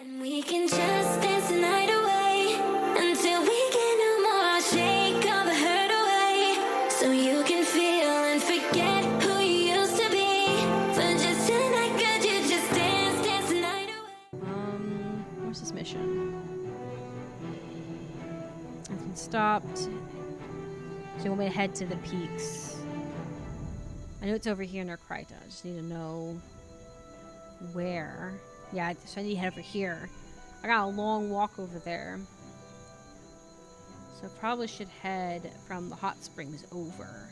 And we can just dance the night away until we get no more. Shake all the hurt away so you can feel and forget who you used to be. For just tonight, could you just dance the night away? Where's this mission? It's been stopped. So you want me to head to the peaks? I know it's over here near Kryta. I just need to know where. Yeah, so I need to head over here. I got a long walk over there. So I probably should head from the hot springs over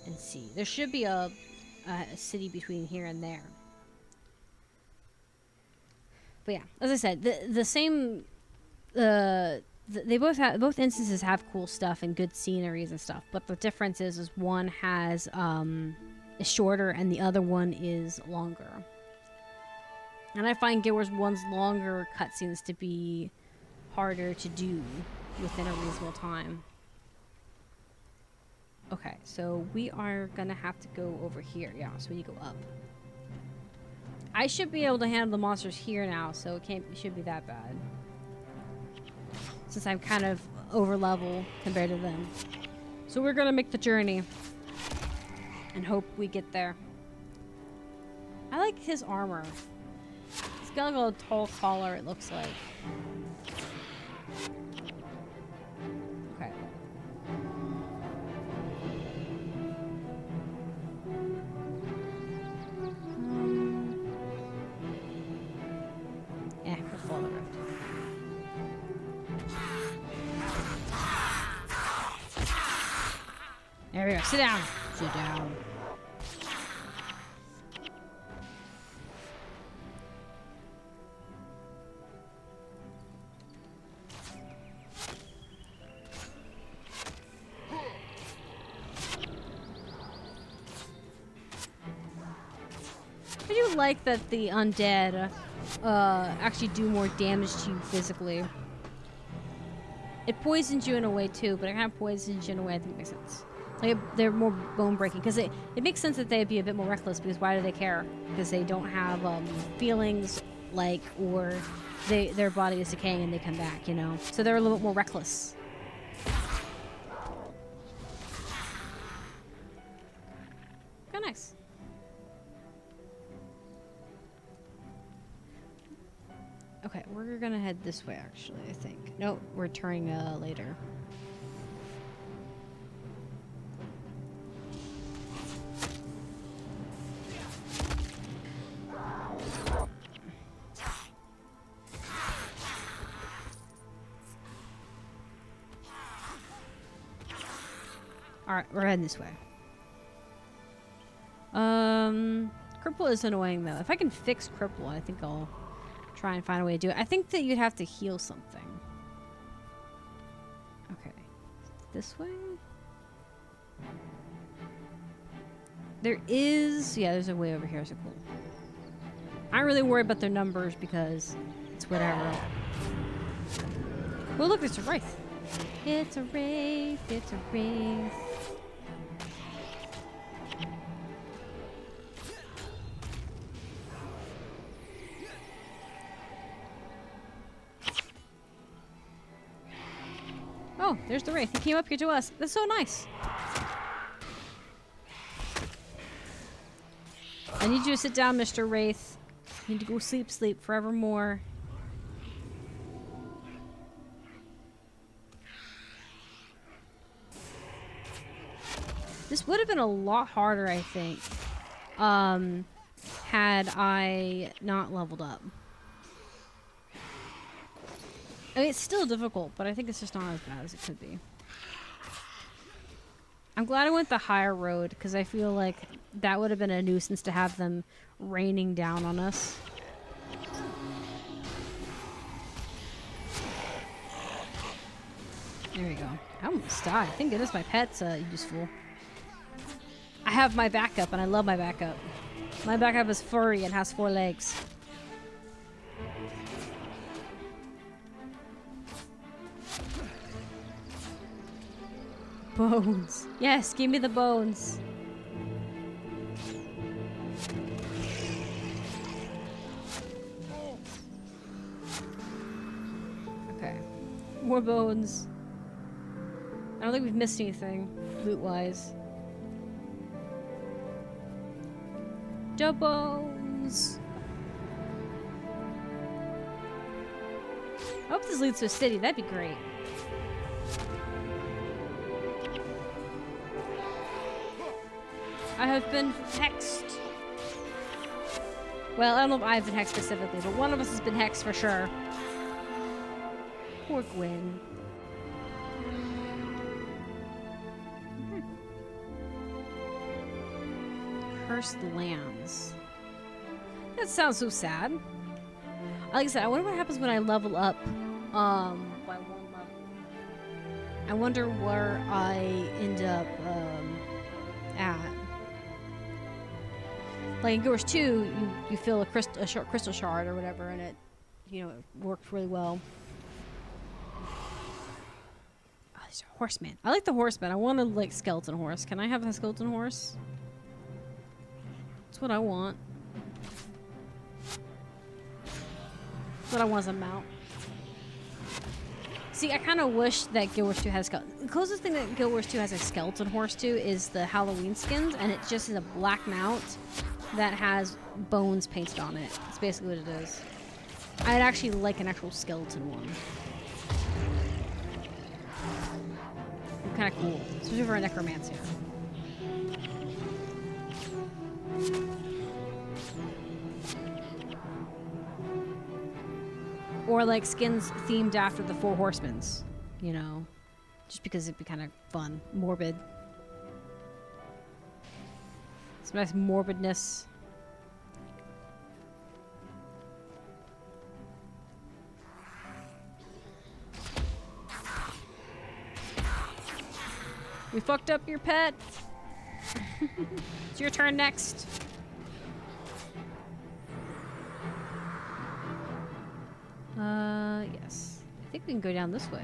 and see. There should be a city between here and there. But yeah, as I said, the same they both instances have cool stuff and good sceneries and stuff, but the difference is one has is shorter and the other one is longer. And I find Guild Wars 1's longer cutscenes to be harder to do within a reasonable time. Okay, so we are gonna have to go over here. Yeah, so we need to go up. I should be able to handle the monsters here now, so it shouldn't be that bad. Since I'm kind of over level compared to them. So we're gonna make the journey and hope we get there. I like his armor. He's got like a little tall collar, it looks like. Okay. We'll follow the rift. There we go. Sit down. Sit down. I do like that the undead actually do more damage to you physically. It poisons you in a way too, but it kind of poisons you in a way I think makes sense. Like they're more bone breaking because it makes sense that they'd be a bit more reckless because why do they care? Because they don't have feelings like or their body is decaying and they come back, you know. So they're a little bit more reckless. Go nice. Okay, we're gonna head this way actually, I think. No, we're turning later. Alright, we're heading this way. Cripple is annoying though. If I can fix Cripple, I think I'll try and find a way to do it. I think that you'd have to heal something. Okay. This way? There is... Yeah, there's a way over here, so cool. I'm not really worried about their numbers because it's whatever. Oh, look, it's a wraith. It's a wraith. It's a wraith. Oh, there's the wraith. He came up here to us. That's so nice. I need you to sit down, Mr. Wraith. You need to go sleep forevermore. This would have been a lot harder, I think, had I not leveled up. I mean, it's still difficult, but I think it's just not as bad as it could be. I'm glad I went the higher road, because I feel like that would have been a nuisance to have them raining down on us. There we go. I almost died. Thank goodness my pet's useful. I have my backup, and I love my backup. My backup is furry and has 4 legs. Bones. Yes, give me the bones. More bones. I don't think we've missed anything, loot-wise. Bones! I hope this leads to a city. That'd be great. I have been hexed. Well, I don't know if I've been hexed specifically, but one of us has been hexed for sure. Poor Gwen. Cursed lands. That sounds so sad. Like I said, I wonder what happens when I level up by one level. I wonder where I end up at. Like in Guild Wars 2, you fill a short crystal shard or whatever, and it, it worked really well. Oh, these are horsemen. I like the horsemen. I want a skeleton horse. Can I have a skeleton horse? That's what I want. That's what I want as a mount. See, I kind of wish that Guild Wars 2 has skeleton. The closest thing that Guild Wars 2 has a skeleton horse to is the Halloween skins, and it just is a black mount that has bones painted on it. That's basically what it is. I'd actually like an actual skeleton one. Kind of cool, especially for a necromancer. Or like skins themed after the Four Horsemen's, just because it'd be kind of fun, morbid. Some nice morbidness. We fucked up your pet. It's your turn next. Yes. I think we can go down this way.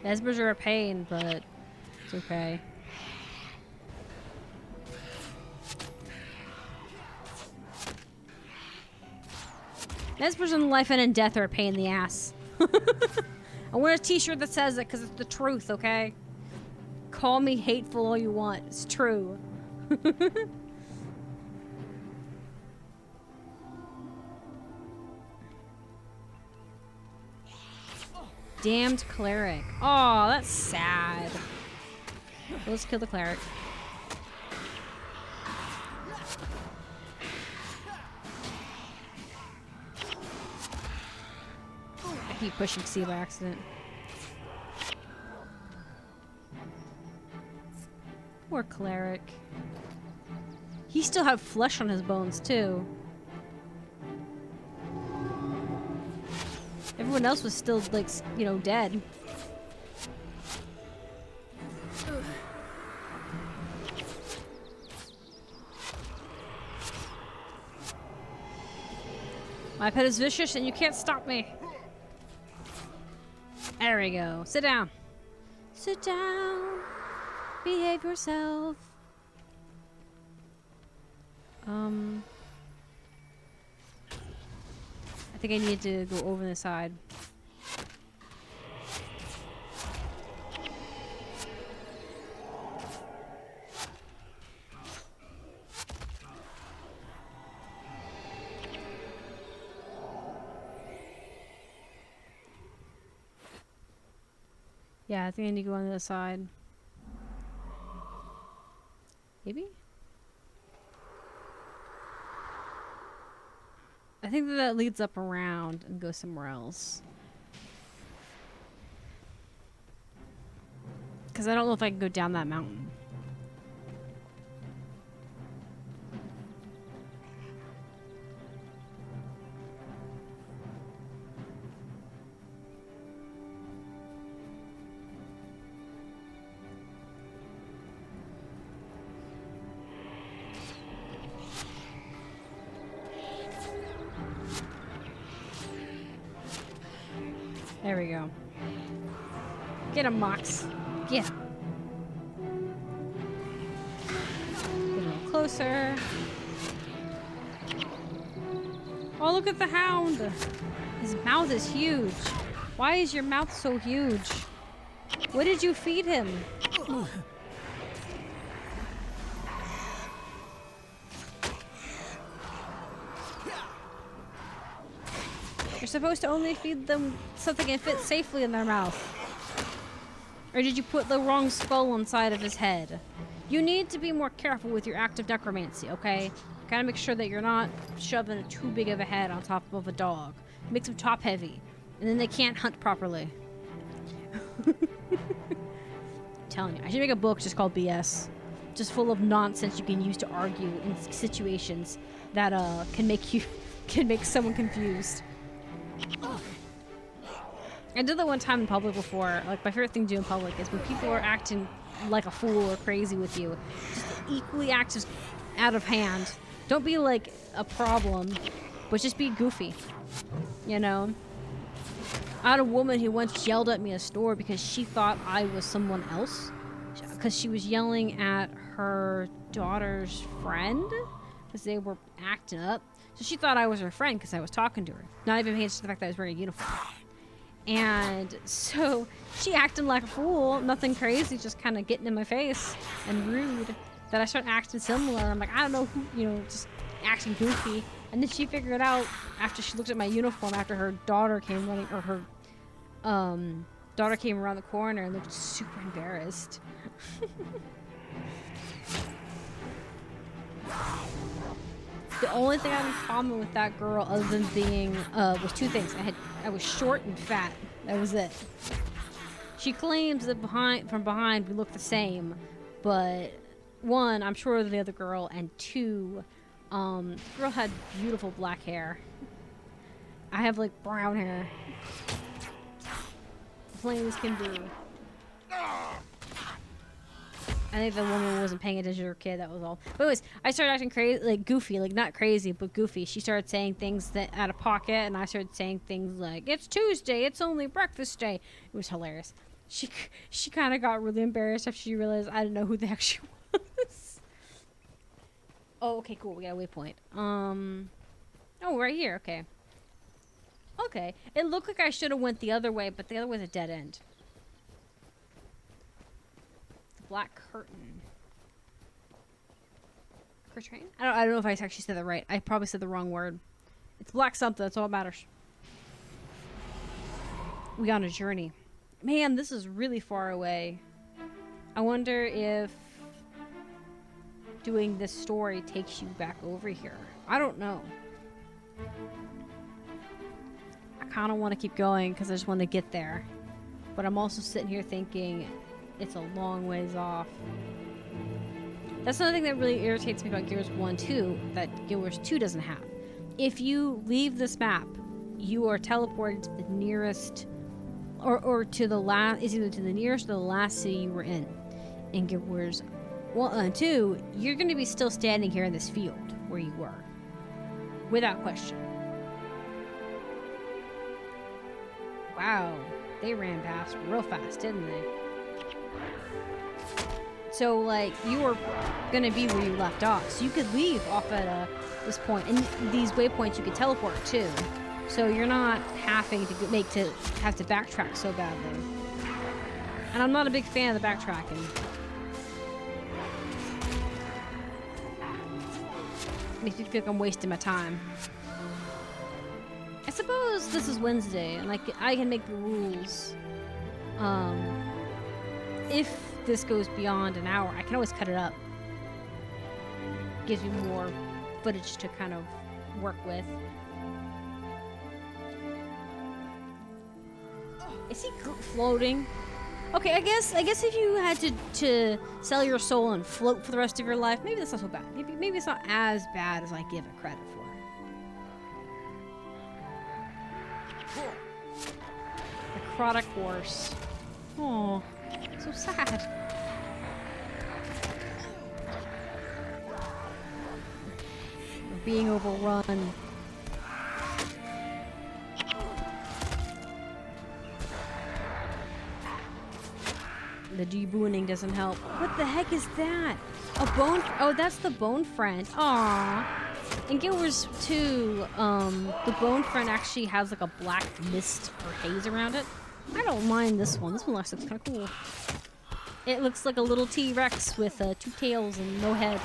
Mesmers are a pain, but it's okay. Mesmers in life and in death are a pain in the ass. I want a t-shirt that says it because it's the truth, okay? Call me hateful all you want. It's true. Damned cleric. Oh, that's sad. Let's kill the cleric. I keep pushing C by accident. Poor cleric. He still had flesh on his bones too. Everyone else was still, like, dead. My pet is vicious and you can't stop me. There we go. Sit down. Sit down. Behave yourself. I think I need to go over the side. Yeah, I think I need to go on the other side. Maybe? I think that leads up around and goes somewhere else. Because I don't know if I can go down that mountain. There we go. Get him, Mox. Get him. Get a little closer. Oh, look at the hound. His mouth is huge. Why is your mouth so huge? What did you feed him? You're supposed to only feed them something that fits safely in their mouth. Or did you put the wrong skull inside of his head? You need to be more careful with your act of necromancy, okay? Gotta make sure that you're not shoving too big of a head on top of a dog. It makes them top heavy, and then they can't hunt properly. I'm telling you, I should make a book just called BS. Just full of nonsense you can use to argue in situations that can make someone confused. I did that one time in public before. Like, my favorite thing to do in public is when people are acting like a fool or crazy with you, just equally act as out of hand. Don't be like a problem, but just be goofy. You know? I had a woman who once yelled at me in a store because she thought I was someone else. Because she was yelling at her daughter's friend because they were acting up. So she thought I was her friend because I was talking to her. Not even paying attention to the fact that I was wearing a uniform. And so she acted like a fool, nothing crazy, just kind of getting in my face and rude. That I started acting similar. I'm like, I don't know who, you know, just acting goofy. And then she figured out after she looked at my uniform after her daughter came running, or her daughter came around the corner and looked super embarrassed. The only thing I had in common with that girl, other than being, was two things. I was short and fat. That was it. She claims that from behind we look the same, but one, I'm shorter than the other girl, and two, the girl had beautiful black hair. I have like brown hair. Plain as can be. I think the woman wasn't paying attention to her kid, that was all. But anyways, I started acting crazy, like goofy, like not crazy, but goofy. She started saying things that out of pocket, and I started saying things like, "It's Tuesday, it's only breakfast day." It was hilarious. She kind of got really embarrassed after she realized I didn't know who the heck she was. Oh, okay, cool, we got a waypoint. Oh, right here, okay. Okay, it looked like I should have went the other way, but the other way's a dead end. Black curtain. Curtain? I don't know if I actually said that right. I probably said the wrong word. It's black something. That's all that matters. We on a journey. Man, this is really far away. I wonder if doing this story takes you back over here. I don't know. I kind of want to keep going because I just want to get there. But I'm also sitting here thinking it's a long ways off. That's another thing that really irritates me about Gears 1 2 that Gears 2 doesn't have. If you leave this map, you are teleported to the nearest, or to the last, is either to the nearest or the last city you were in. In Gears 1 and 2, you're going to be still standing here in this field where you were. Without question. Wow, they ran past real fast, didn't they? So, like, you were gonna be where you left off. So you could leave off at this point. And these waypoints you could teleport to. So you're not having to have to backtrack so badly. And I'm not a big fan of the backtracking. Makes me feel like I'm wasting my time. I suppose this is Wednesday, and like I can make the rules. If this goes beyond an hour, I can always cut it up. Gives me more footage to kind of work with. Is he floating? Okay, I guess if you had to sell your soul and float for the rest of your life, maybe that's not so bad. Maybe it's not as bad as I give it credit for. Necrotic horse. Oh, so sad. We're being overrun. the debooning doesn't help. What the heck is that? A bone? Oh, that's the bone friend. Aww. In Guild Wars 2, the bone friend actually has like a black mist or haze around it. I don't mind this one. This one looks kind of cool. It looks like a little T-Rex with 2 tails and no head.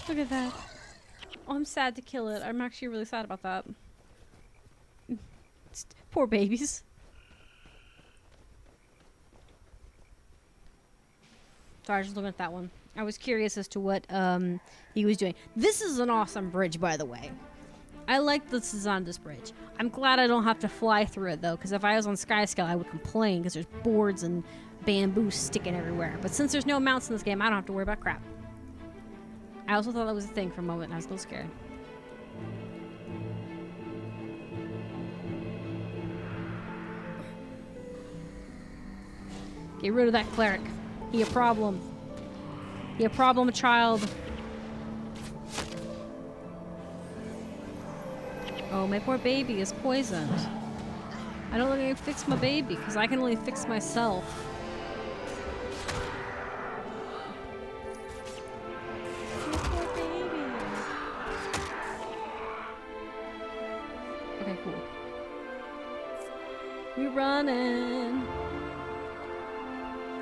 Look at that. Oh, I'm sad to kill it. I'm actually really sad about that. Poor babies. Sorry, I was just looking at that one. I was curious as to what he was doing. This is an awesome bridge, by the way. I like the design of this bridge. I'm glad I don't have to fly through it, though, because if I was on Skyscale, I would complain because there's boards and bamboo sticking everywhere. But since there's no mounts in this game, I don't have to worry about crap. I also thought that was a thing for a moment, and I was a little scared. Get rid of that cleric. He a problem. He a problem child. Oh, my poor baby is poisoned. I don't think I can fix my baby, because I can only fix myself. My poor baby. Okay, cool. We're running.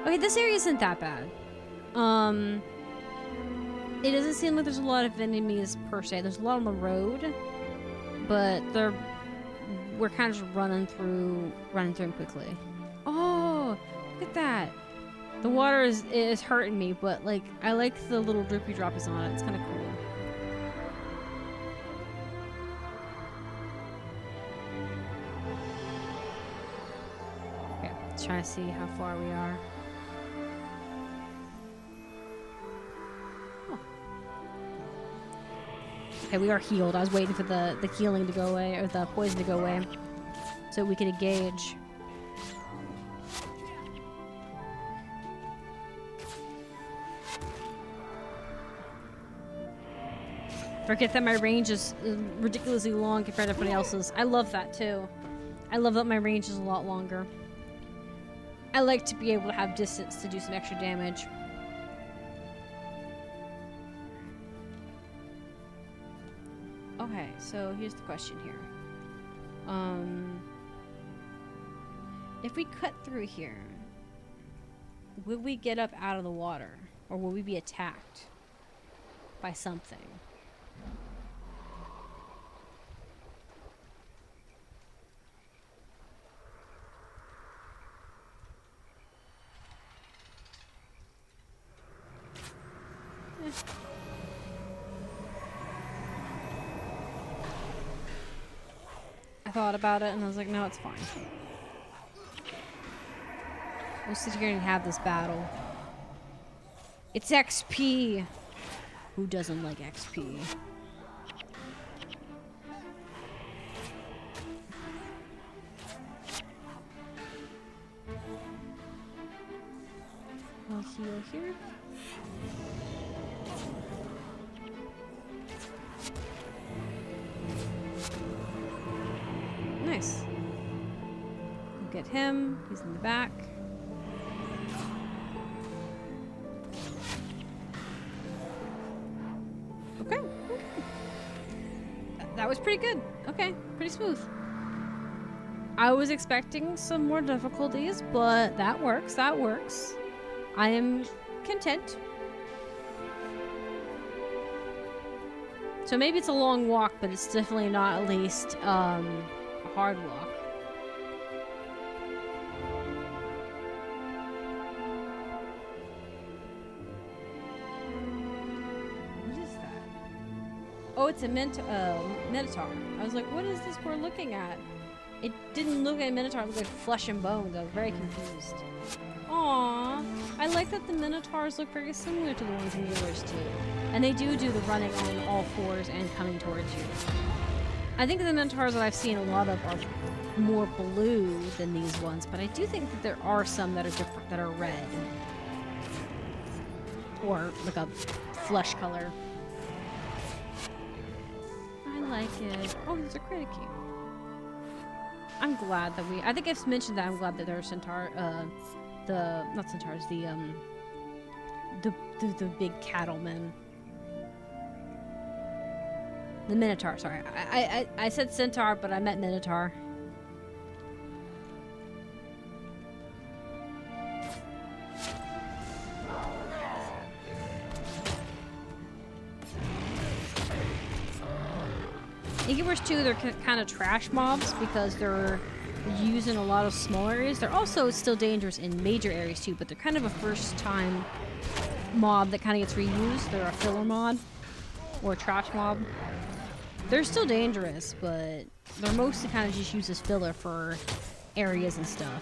Okay, this area isn't that bad. It doesn't seem like there's a lot of enemies per se. There's a lot on the road, but we're kind of just running through them quickly. Oh, look at that. The water is hurting me, but like I like the little drippy droppies on it. It's kind of cool. Okay, let's try to see how far we are. Okay, we are healed. I was waiting for the healing to go away, or the poison to go away, so we could engage. Forget that my range is ridiculously long compared to everybody else's. I love that too. I love that my range is a lot longer. I like to be able to have distance to do some extra damage. Okay, so here's the question here. If we cut through here, will we get up out of the water? Or will we be attacked by something? I thought about it and I was like, no, it's fine. We'll sit here and have this battle. It's XP! Who doesn't like XP? I'll heal here. Nice. We'll get him. He's in the back. Okay. That was pretty good. Okay. Pretty smooth. I was expecting some more difficulties, but that works. That works. I am content. So maybe it's a long walk, but it's definitely not at least a hard walk. What is that? Oh, it's a Minotaur. I was like, what is this we're looking at? It didn't look like a Minotaur, it looked like flesh and bones. I was very confused. Aww. I like that the Minotaurs look very similar to the ones in yours too. And they do the running on all fours and coming towards you. I think the Minotaurs that I've seen a lot of are more blue than these ones, but I do think that there are some that are different, that are red. Or like a flesh color. like it. Oh, there's a credit key. I'm glad that I think I've mentioned that I'm glad that there are not centaurs, the big cattlemen. The Minotaur, sorry. I said centaur, but I meant Minotaur. Incubators too, they're kind of trash mobs because they're used in a lot of small areas. They're also still dangerous in major areas too, but they're kind of a first-time mob that kind of gets reused. They're a filler mod or a trash mob. They're still dangerous, but they're mostly kind of just used as filler for areas and stuff.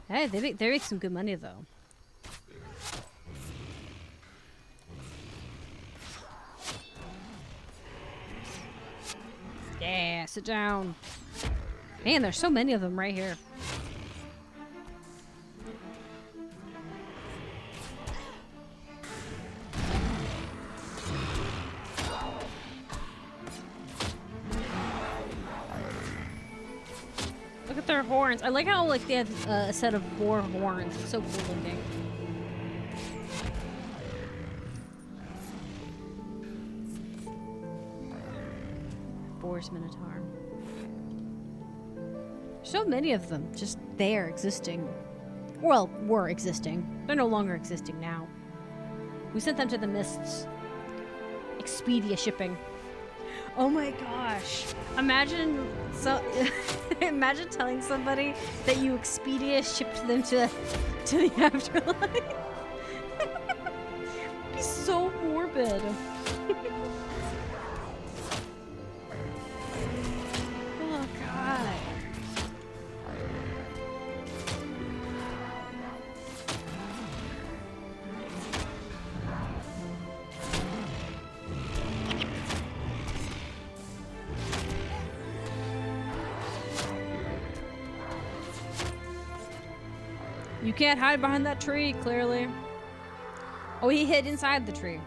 Hey, they make some good money though. Yeah, sit down. Man, there's so many of them right here. Look at their horns. I like how like they have a set of boar horns. It's so cool looking. Boar's Minotaur. So many of them just there existing. Well, were existing. They're no longer existing now. We sent them to the mists. Expedia shipping. Oh my gosh. Imagine imagine telling somebody that you Expedia shipped them to the afterlife. It'd be so morbid. Oh god. You can't hide behind that tree, clearly. Oh, he hid inside the tree.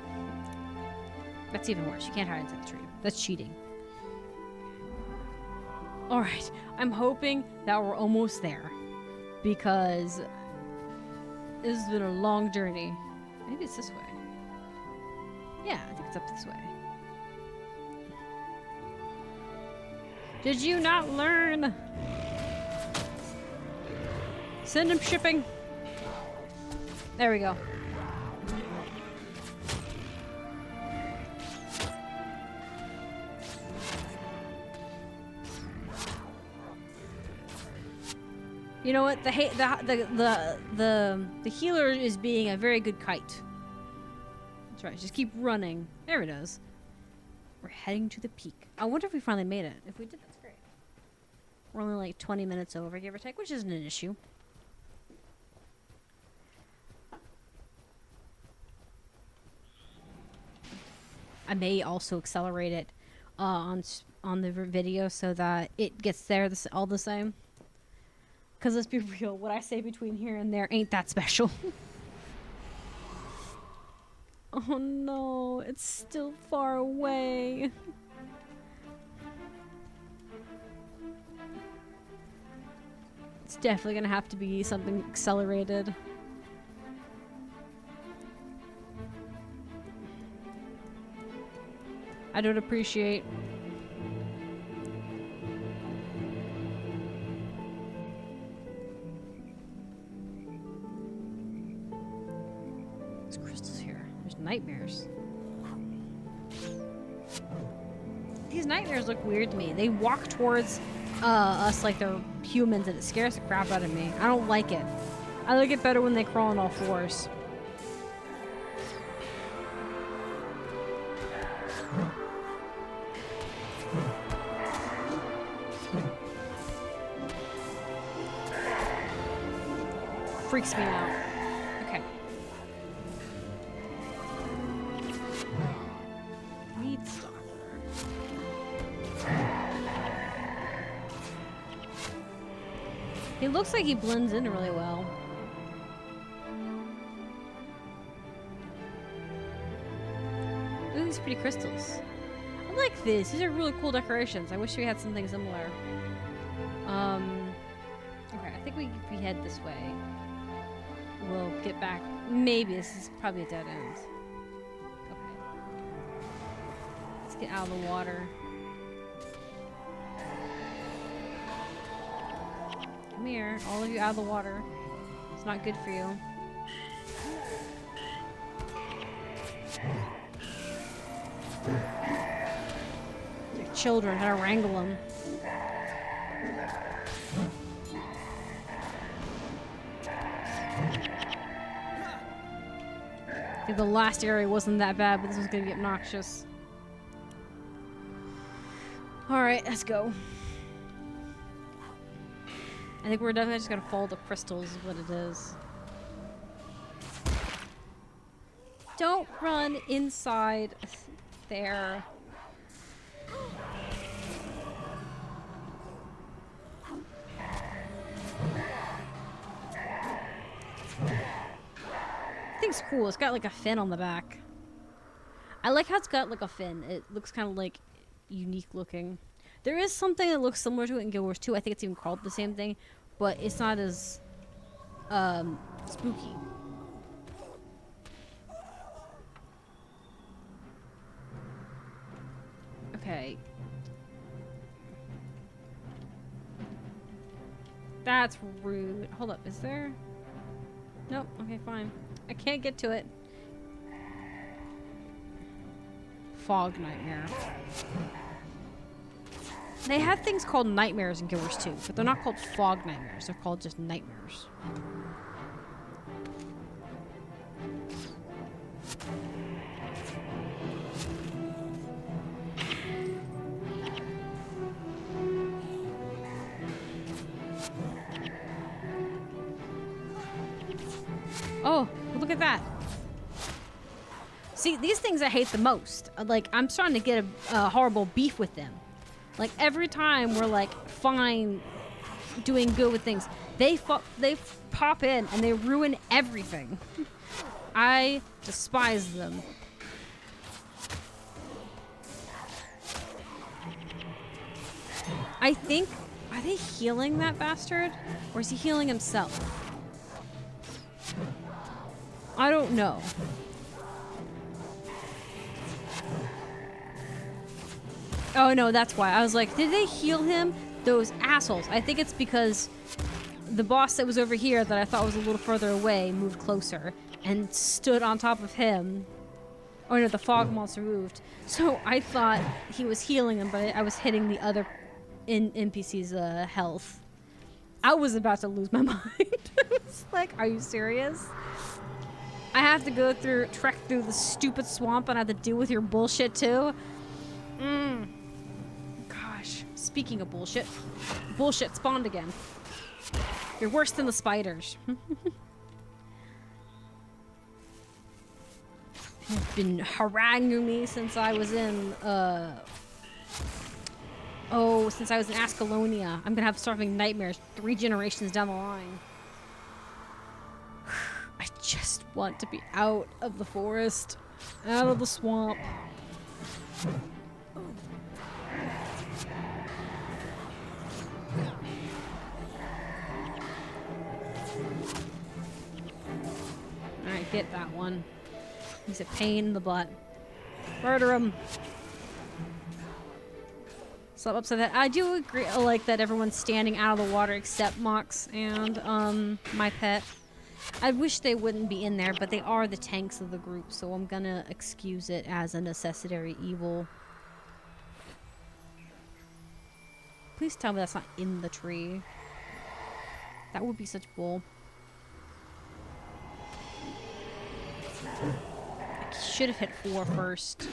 That's even worse. You can't hide inside the tree. That's cheating. Alright, I'm hoping that we're almost there. Because this has been a long journey. Maybe it's this way. Yeah, I think it's up this way. Did you not learn? Send him shipping. There we go. You know what? The healer is being a very good kite. That's right. Just keep running. There it is. We're heading to the peak. I wonder if we finally made it. If we did, that's great. We're only like 20 minutes over, give or take, which isn't an issue. I may also accelerate it on the video so that it gets there all the same. Because let's be real, what I say between here and there ain't that special. Oh no, it's still far away. It's definitely gonna have to be something accelerated. I don't appreciate. There's crystals here. There's nightmares. These nightmares look weird to me. They walk towards us like they're humans and it scares the crap out of me. I don't like it. I like it better when they crawl on all fours. Freaks me out. Okay. Meat stalker. He looks like he blends in really well. Look at these pretty crystals. I like this. These are really cool decorations. I wish we had something similar. Okay, I think if we head this way, we'll get back. Maybe this is probably a dead end. Okay. Let's get out of the water. Come here, all of you out of the water. It's not good for you. They're children, how to wrangle them. I think the last area wasn't that bad, but this one's gonna be obnoxious. Alright, let's go. I think we're definitely just gonna follow the crystals is what it is. Don't run inside there. Thing's cool. It's got like a fin on the back. I like how it's got like a fin. It looks kind of like unique looking. There is something that looks similar to it in Guild Wars 2. I think it's even called the same thing, but it's not as spooky. Okay. That's rude. Hold up, is there? Nope. Okay, fine. I can't get to it. Fog nightmare. They have things called nightmares in Guild Wars 2, but they're not called fog nightmares. They're called just nightmares. Oh, look at that. See, these things I hate the most. Like, I'm starting to get a horrible beef with them. Like, every time we're, like, fine doing good with things, they pop in and they ruin everything. I despise them. I think, are they healing that bastard? Or is he healing himself? I don't know. Oh no, that's why. I was like, did they heal him? Those assholes. I think it's because the boss that was over here that I thought was a little further away moved closer and stood on top of him. Oh no, the fog monster moved. So I thought he was healing him, but I was hitting the other NPC's health. I was about to lose my mind. I was like, are you serious? I have to trek through the stupid swamp and I have to deal with your bullshit too? Gosh, speaking of bullshit, bullshit spawned again. You're worse than the spiders. You've been haranguing me since I was in, since I was in Ascalonia. I'm gonna have start having nightmares 3 generations down the line. I just want to be out of the forest, out of the swamp. Alright, get that one. He's a pain in the butt. Murder him. So I'm upset that I do agree, like that everyone's standing out of the water except Mox and my pet. I wish they wouldn't be in there, but they are the tanks of the group, so I'm gonna excuse it as a necessary evil. Please tell me that's not in the tree. That would be such bull. I should have hit 4 first.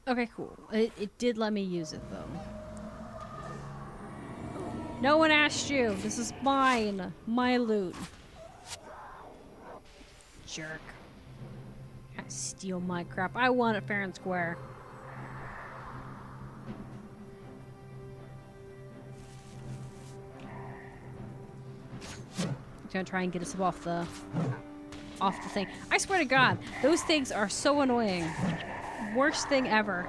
Okay, cool. It did let me use it, though. No one asked you. This is mine. My loot. Jerk. Steal my crap. I want it fair and square. I'm gonna try and get us off the thing. I swear to God, those things are so annoying. Worst thing ever.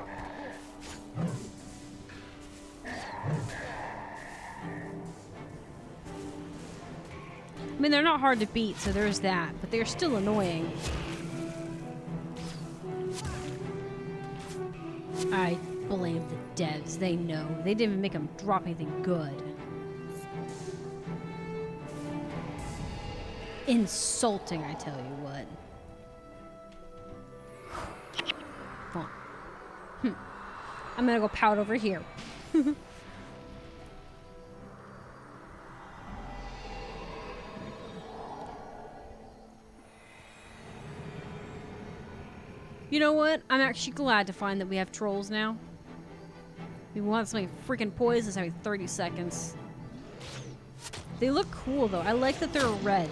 I mean, they're not hard to beat, so there's that, but they're still annoying. I blame the devs. They know. They didn't even make them drop anything good. Insulting, I tell you what. Fine. I'm gonna go pout over here. You know what? I'm actually glad to find that we have trolls now. We want something freaking poisonous every 30 seconds. They look cool though. I like that they're red.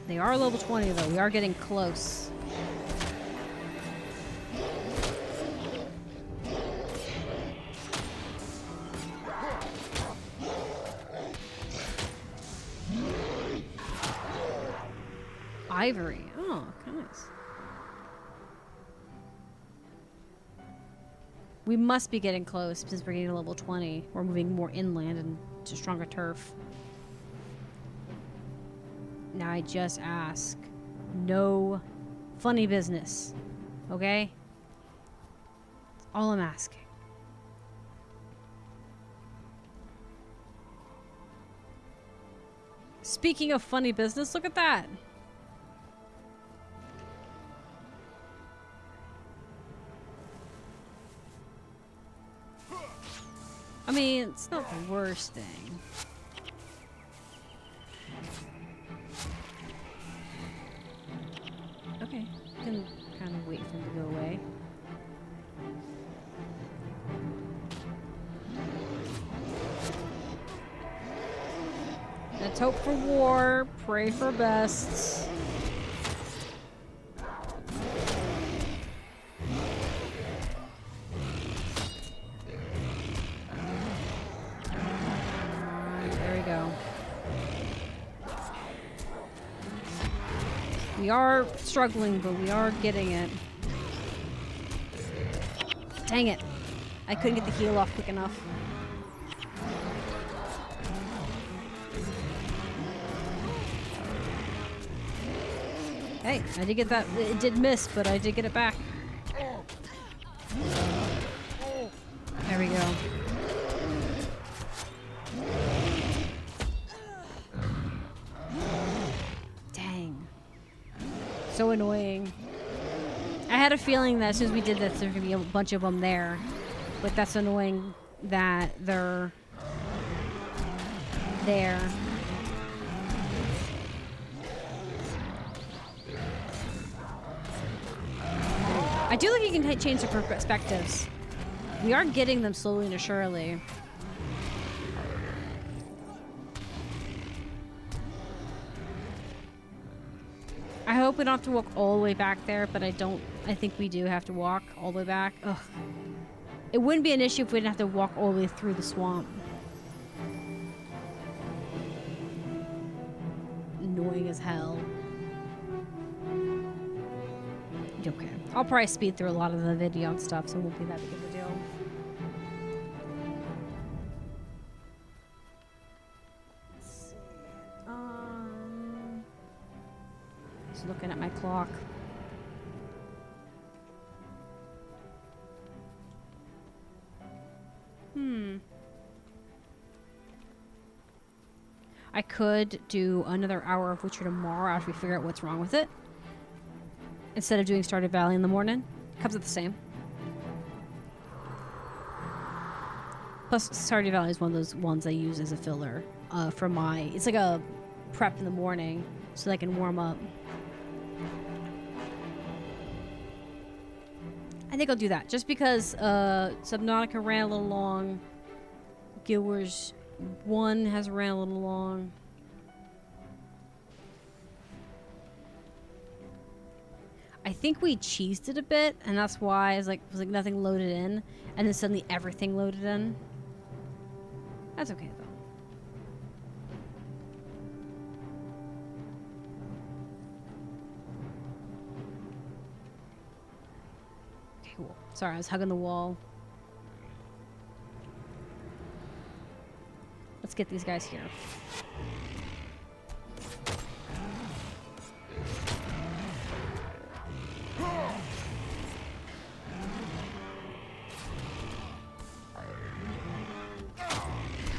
They are level 20 though. We are getting close. Ivory. Oh, nice. We must be getting close since we're getting to level 20. We're moving more inland and to stronger turf. Now I just ask. No funny business. Okay? That's all I'm asking. Speaking of funny business, look at that. I mean, it's not the worst thing. Okay, I can kind of wait for him to go away. Let's hope for war, pray for best. We are struggling, but we are getting it. Dang it. I couldn't get the heal off quick enough. Hey, I did get that. It did miss, but I did get it back. There we go. So annoying. I had a feeling that as soon as we did this, there's gonna be a bunch of them there. But that's annoying that they're there. I do think you can change the perspectives. We are getting them slowly and surely. I hope we don't have to walk all the way back there, but I think we do have to walk all the way back. Ugh. It wouldn't be an issue if we didn't have to walk all the way through the swamp. Annoying as hell. Okay. I'll probably speed through a lot of the video and stuff, so it won't be that big of a deal. Looking at my clock. I could do another hour of Witcher tomorrow after we figure out what's wrong with it. Instead of doing Stardew Valley in the morning. Comes out the same. Plus, Stardew Valley is one of those ones I use as a filler for my... It's like a prep in the morning so that I can warm up. I think I'll do that. Just because Subnautica ran a little long. Guild Wars 1 has ran a little long. I think we cheesed it a bit, and that's why it's like was like nothing loaded in, and then suddenly everything loaded in. That's okay though. Okay, cool. Sorry, I was hugging the wall. Let's get these guys here.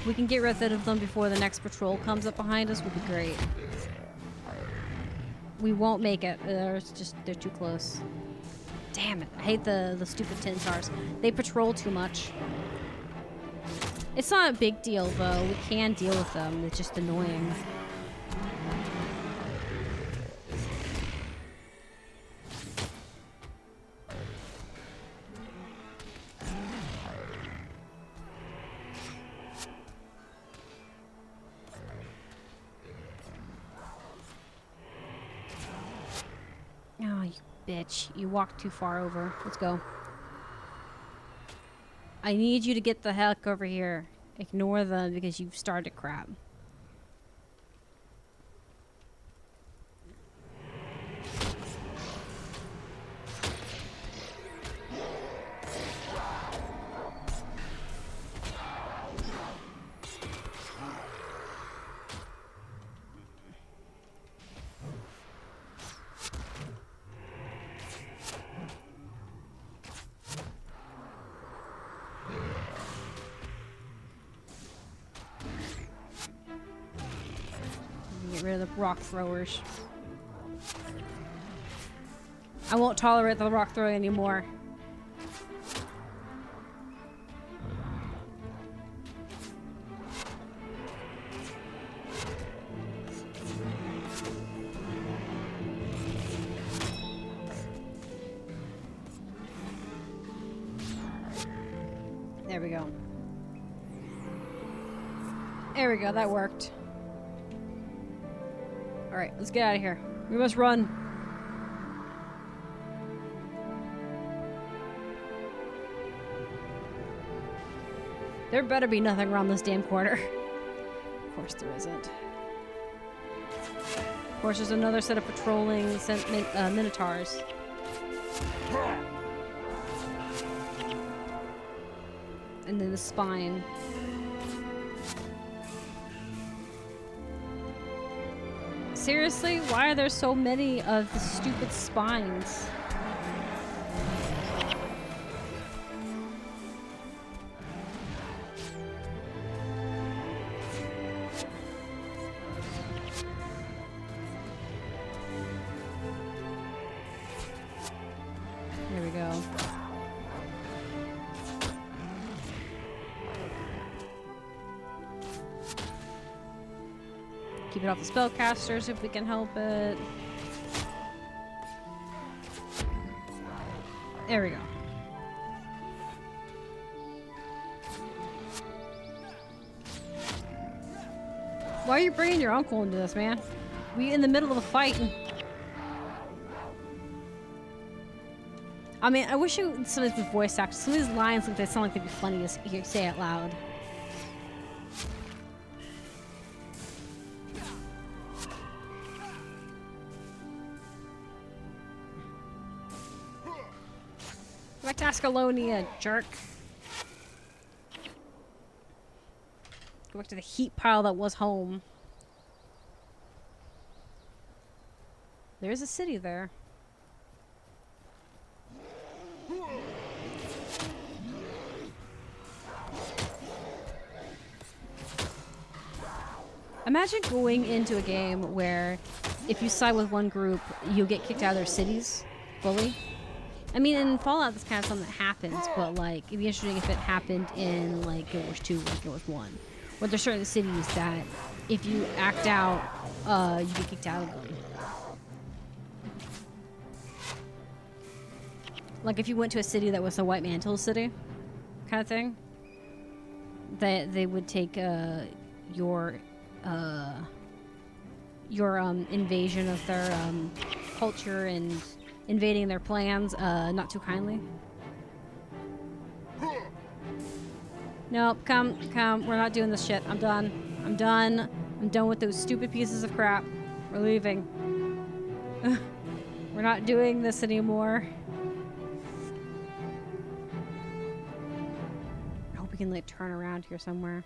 We can get rid of them before the next patrol comes up behind us would be great. We won't make it. They're too close. Damn it. I hate the stupid tin tars. They patrol too much. It's not a big deal though. We can deal with them. It's just annoying. Oh, you bitch. You walked too far over. Let's go. I need you to get the heck over here. Ignore them because you've started crap. Get rid of the rock throwers. I won't tolerate the rock throwing anymore. There we go. There we go, that worked. Alright, let's get out of here. We must run. There better be nothing around this damn corner. Of course there isn't. Of course there's another set of patrolling minotaurs. And then the spine. Seriously? Why are there so many of the stupid spines? There we go. Keep it off the spellcasters if we can help it. There we go. Why are you bringing your uncle into this, man? We in the middle of a fight. I mean, I wish some of these voice actors, some of these lines they sound like they'd be funny to hear say out loud. Go back to Ascalonia, jerk. Go back to the heat pile that was home. There's a city there. Imagine going into a game where if you side with one group, you'll get kicked out of their cities fully. I mean, in Fallout, this kind of something that happens, but like, it'd be interesting if it happened in like Guild Wars 2 or Guild Wars 1, where there's certain cities that if you act out, you get kicked out of them. Like if you went to a city that was a white mantle city, kind of thing, they would take your invasion of their culture and invading their plans not too kindly. Nope, come, we're not doing this shit. I'm done. I'm done with those stupid pieces of crap. We're leaving. We're not doing this anymore. I hope we can like turn around here somewhere.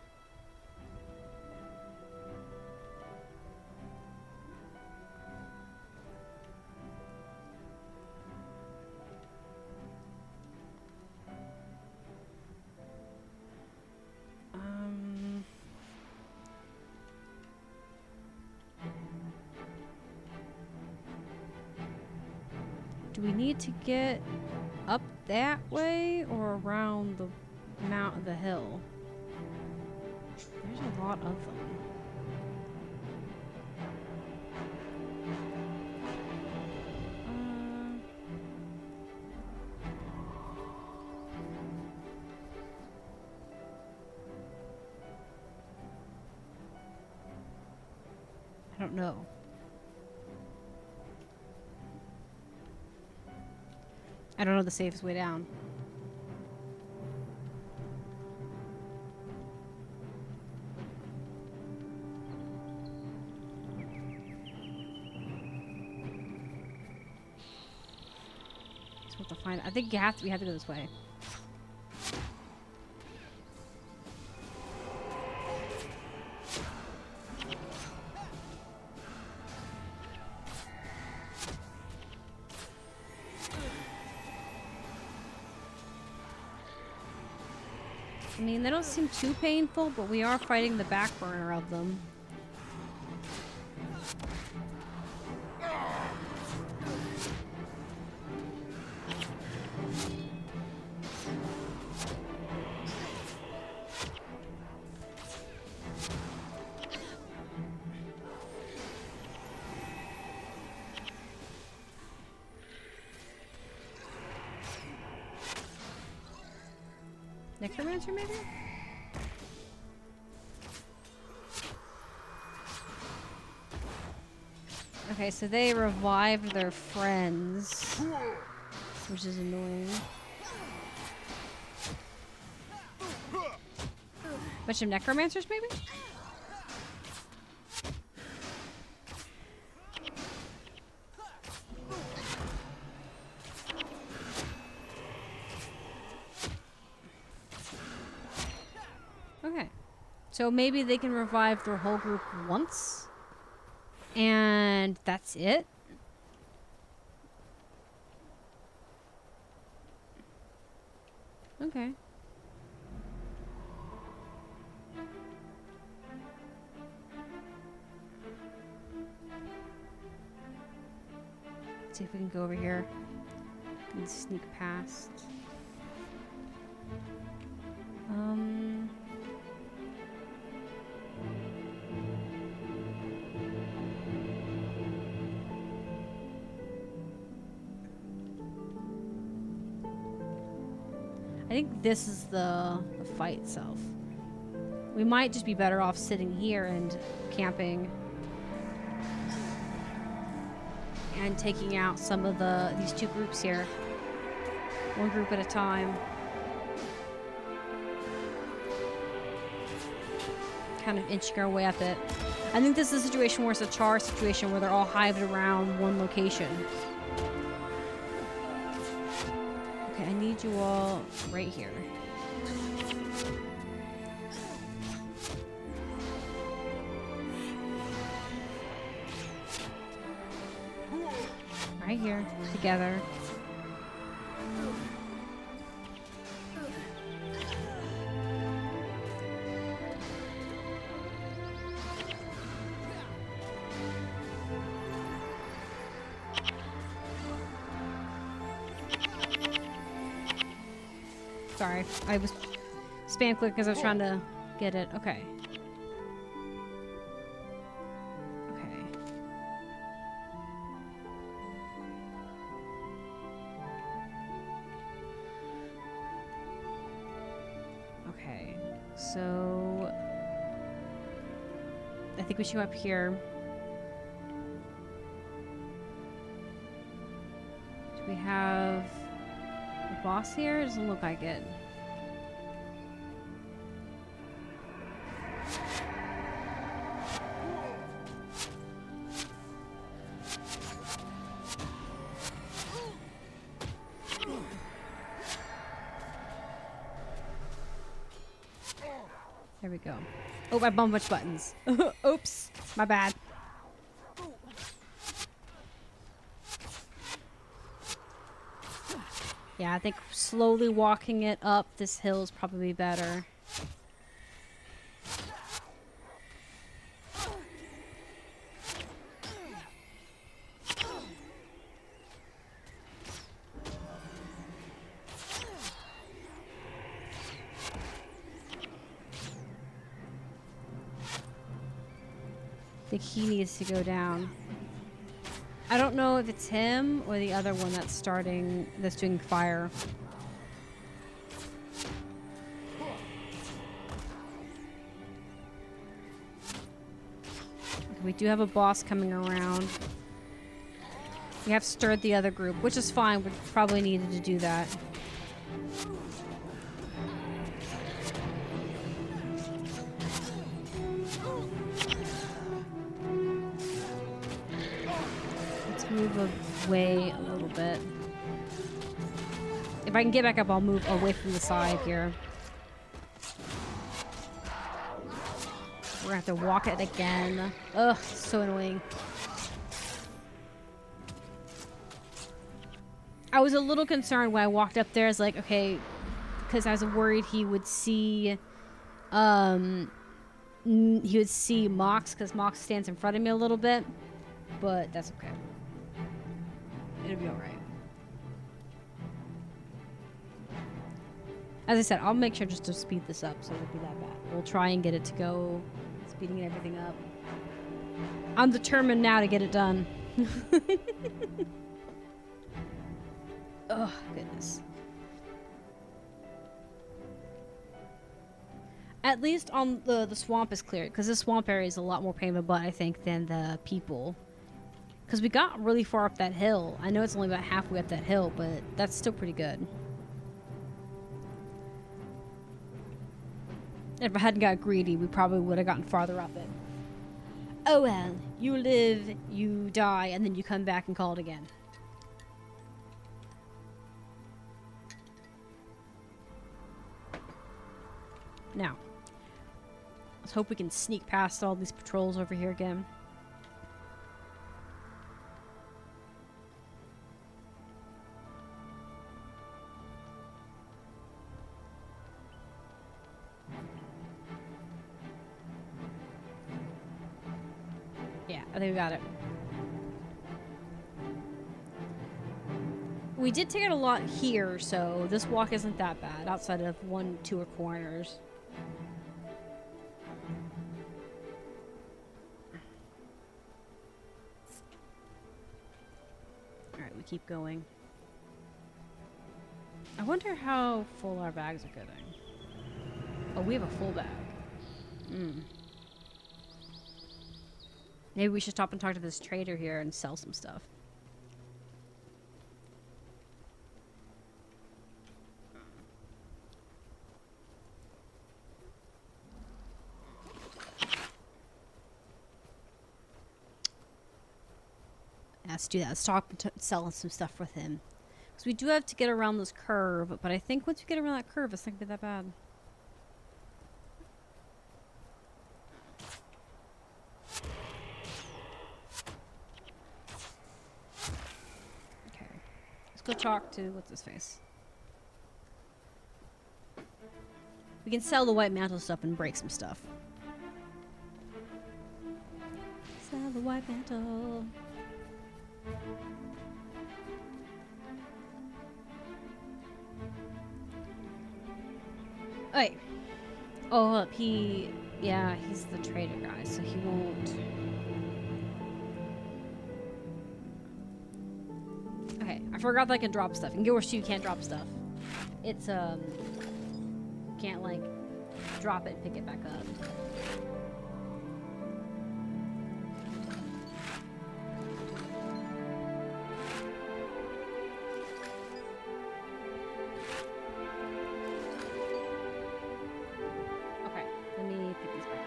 Do we need to get up that way or around the the hill? There's a lot of them. I don't know. I don't know the safest way down. So what to find? I think we have to go this way. I mean, they don't seem too painful, but we are fighting the back burner of them. Necromancer, maybe? Okay, so they revived their friends, which is annoying. Bunch of necromancers, maybe? Okay. So maybe they can revive their whole group once? And that's it? Okay. Let's see if we can go over here and sneak past. I think this is the fight itself. We might just be better off sitting here and camping and taking out some of these two groups here, one group at a time. Kind of inching our way up it. I think this is a situation where it's a char situation where they're all hived around one location. Okay, I need you all right here. Right here, together. Sorry, I was spam click because I was trying to get it. Okay. Okay. So I think we should go up here. Do we have a boss here? It doesn't look like it. There we go. Oh, I bumped a bunch of buttons. Oops, my bad. Yeah, I think slowly walking it up this hill is probably better. I think he needs to go down. I don't know if it's him or the other one that's doing fire. We do have a boss coming around. We have stirred the other group, which is fine. We probably needed to do that. Move away a little bit. If I can get back up, I'll move away from the side here. We're gonna have to walk it again. Ugh, so annoying. I was a little concerned when I walked up there. I was like, okay, because I was worried he would see, Mox, because Mox stands in front of me a little bit, but that's okay. It'll be alright. As I said, I'll make sure just to speed this up so it won't be that bad. We'll try and get it to go, speeding everything up. I'm determined now to get it done. Oh, goodness. At least on the swamp is cleared, because the swamp area is a lot more pain in the butt, I think, than the people. Because we got really far up that hill. I know it's only about halfway up that hill, but that's still pretty good. If I hadn't got greedy, we probably would have gotten farther up it. Oh well, you live, you die, and then you come back and call it again. Now, let's hope we can sneak past all these patrols over here again. I think we got it. We did take out a lot here, so this walk isn't that bad, outside of 1-2 corners. Alright, we keep going. I wonder how full our bags are getting. Oh, we have a full bag. Maybe we should stop and talk to this trader here and sell some stuff. Let's do that. Let's stop and sell some stuff with him. Because we do have to get around this curve, but I think once we get around that curve, it's not going to be that bad. Go talk to what's his face. We can sell the white mantle stuff and break some stuff. Sell the white mantle. Wait. Oh, look, yeah, he's the trader guy, so he won't. Okay, I forgot that I can drop stuff. In Guild Wars 2, you can't drop stuff. It's, you can't, like, drop it and pick it back up. Okay, let me pick these back up.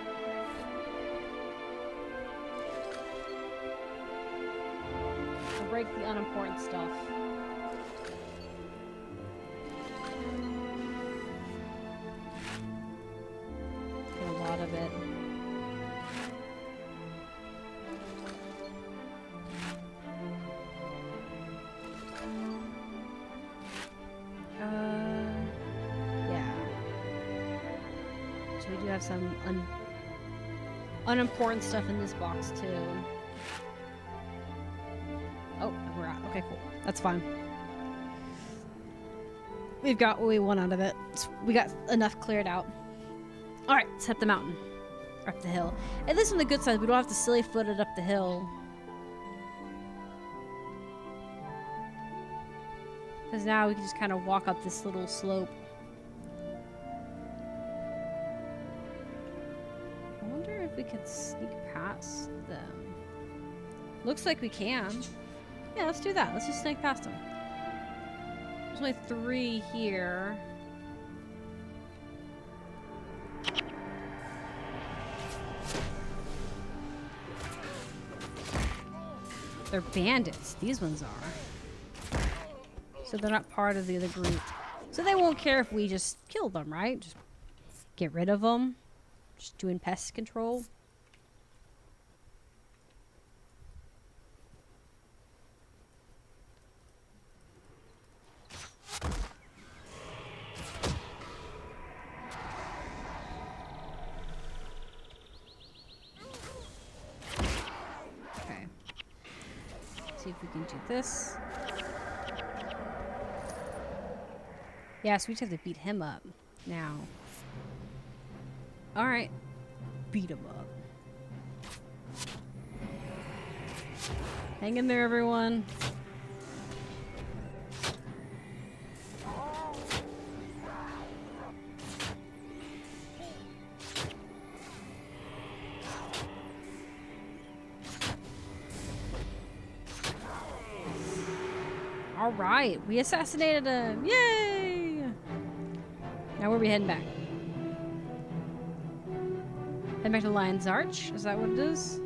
I'll break the unimportant stuff. Get a lot of it. Yeah. So we do have some unimportant stuff in this box too. Oh, we're out. Okay, cool. That's fine. We've got what we want out of it. We got enough cleared out. Alright, let's head up the mountain. Or up the hill. At least on the good side, we don't have to silly foot it up the hill. Because now we can just kind of walk up this little slope. I wonder if we could sneak past them. Looks like we can. Yeah, let's do that. Let's just sneak past them. There's only 3 here. They're bandits. These ones are. So they're not part of the other group. So they won't care if we just kill them, right? Just get rid of them. Just doing pest control. See if we can do this. Yeah, so we just have to beat him up now. Alright. Beat him up. Hang in there, everyone. Alright, we assassinated him! Yay! Now where are we heading back? Heading back to Lion's Arch? Is that what it is?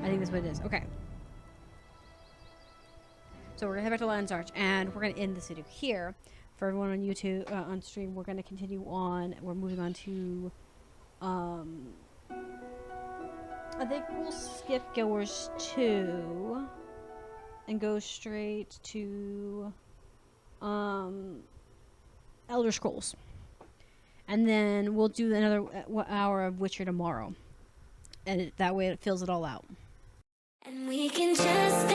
I think that's what it is. Okay. So we're gonna head back to Lion's Arch, and we're gonna end this video here. For everyone on YouTube, on stream, we're gonna continue on. We're moving on to, I think we'll skip Goers 2 and go straight to Elder Scrolls. And then we'll do another hour of Witcher tomorrow. And that way it fills it all out. And we can just